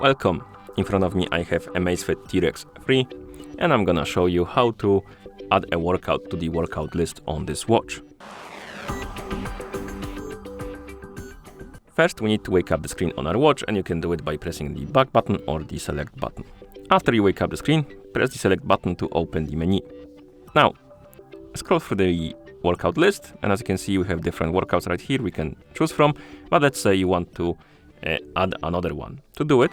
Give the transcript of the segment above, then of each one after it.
Welcome! In front of me I have Amazfit T-Rex 3 and I'm gonna show you how to add a workout to the workout list on this watch. First we need to wake up the screen on our watch, and you can do it by pressing the back button or the select button. After you wake up the screen, press the select button to open the menu. Now, scroll through the workout list, and as you can see we have different workouts right here we can choose from, but let's say you want to add another one. To do it,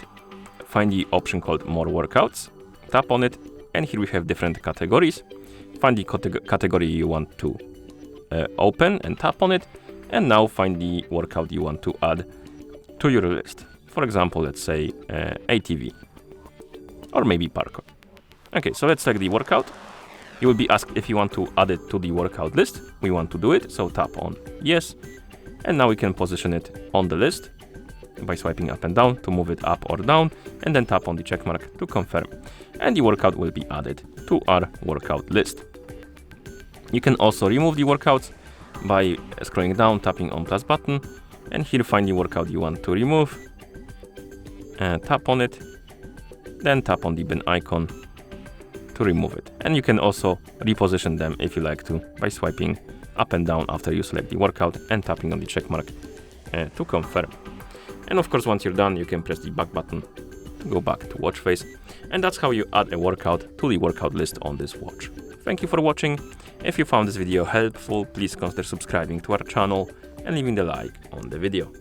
find the option called More Workouts, tap on it, and here we have different categories. Find the category you want to open and tap on it, and now find the workout you want to add to your list. For example, let's say ATV, or maybe parkour. Okay, so let's select the workout. You will be asked if you want to add it to the workout list. We want to do it, so tap on yes, and now we can position it on the list by swiping up and down to move it up or down, and then tap on the check mark to confirm, and the workout will be added to our workout list. You can also remove the workouts by scrolling down, tapping on plus button, and here find the workout you want to remove, and tap on it, then tap on the bin icon to remove it. And you can also reposition them if you like to by swiping up and down after you select the workout and tapping on the check mark to confirm. And of course, once you're done, you can press the back button to go back to watch face. And that's how you add a workout to the workout list on this watch. Thank you for watching. If you found this video helpful, please consider subscribing to our channel and leaving a like on the video.